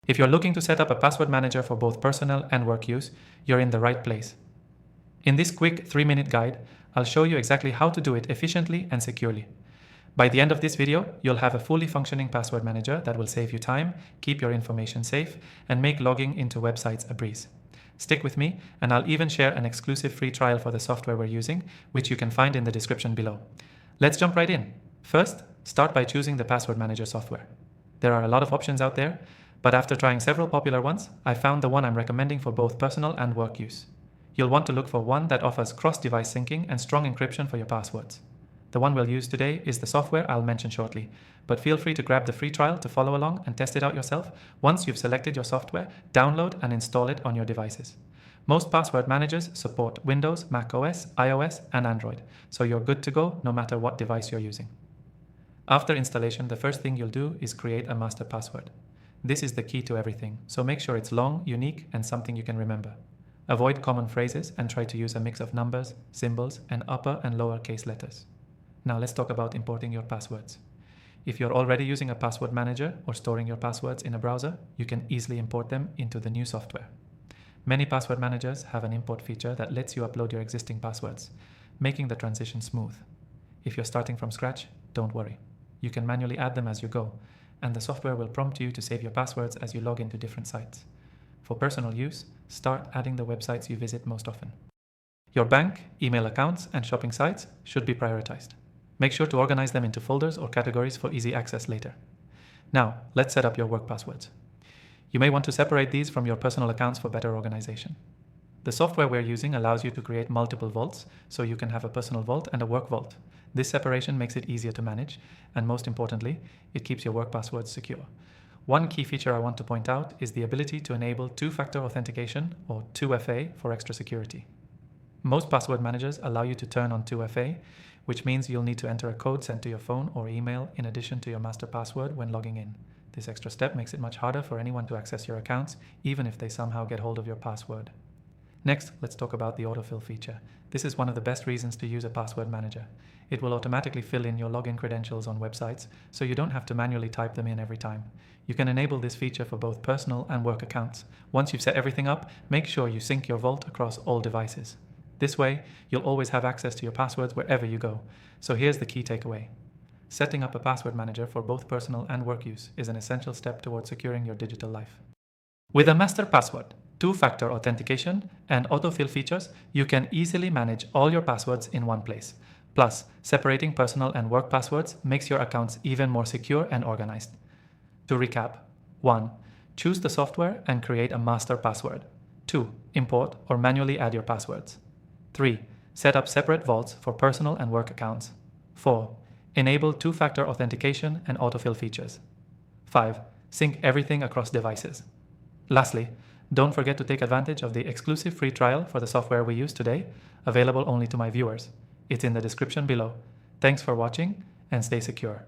If you're looking to set up a password manager for both personal and work use, you're in the right place. In this quick 3-minute guide, I'll show you exactly how to do it efficiently and securely. By the end of this video, you'll have a fully functioning password manager that will save you time, keep your information safe, and make logging into websites a breeze. Stick with me, and I'll even share an exclusive free trial for the software we're using, which you can find in the description below. Let's jump right in. First, start by choosing the password manager software. There are a lot of options out there, but after trying several popular ones, I found the one I'm recommending for both personal and work use. You'll want to look for one that offers cross-device syncing and strong encryption for your passwords. The one we'll use today is the software I'll mention shortly, but feel free to grab the free trial to follow along and test it out yourself. Once you've selected your software, download and install it on your devices. Most password managers support Windows, Mac OS, iOS, and Android, so you're good to go no matter what device you're using. After installation, the first thing you'll do is create a master password. This is the key to everything, so make sure it's long, unique, and something you can remember. Avoid common phrases and try to use a mix of numbers, symbols, and upper and lower case letters. Now let's talk about importing your passwords. If you're already using a password manager or storing your passwords in a browser, you can easily import them into the new software. Many password managers have an import feature that lets you upload your existing passwords, making the transition smooth. If you're starting from scratch, don't worry. You can manually add them as you go, and the software will prompt you to save your passwords as you log into different sites. For personal use, start adding the websites you visit most often. Your bank, email accounts, and shopping sites should be prioritized. Make sure to organize them into folders or categories for easy access later. Now, let's set up your work passwords. You may want to separate these from your personal accounts for better organization. The software we're using allows you to create multiple vaults, so you can have a personal vault and a work vault. This separation makes it easier to manage, and most importantly, it keeps your work passwords secure. One key feature I want to point out is the ability to enable two-factor authentication, or 2FA, for extra security. Most password managers allow you to turn on 2FA, which means you'll need to enter a code sent to your phone or email in addition to your master password when logging in. This extra step makes it much harder for anyone to access your accounts, even if they somehow get hold of your password. Next, let's talk about the autofill feature. This is one of the best reasons to use a password manager. It will automatically fill in your login credentials on websites, so you don't have to manually type them in every time. You can enable this feature for both personal and work accounts. Once you've set everything up, make sure you sync your vault across all devices. This way, you'll always have access to your passwords wherever you go. So here's the key takeaway. Setting up a password manager for both personal and work use is an essential step towards securing your digital life. With a master password, two-factor authentication, and autofill features, you can easily manage all your passwords in one place. Plus, separating personal and work passwords makes your accounts even more secure and organized. To recap, 1. Choose the software and create a master password. 2. Import or manually add your passwords. 3. Set up separate vaults for personal and work accounts. 4. Enable two-factor authentication and autofill features. 5. Sync everything across devices. Lastly, don't forget to take advantage of the exclusive free trial for the software we use today, available only to my viewers. It's in the description below. Thanks for watching, and stay secure.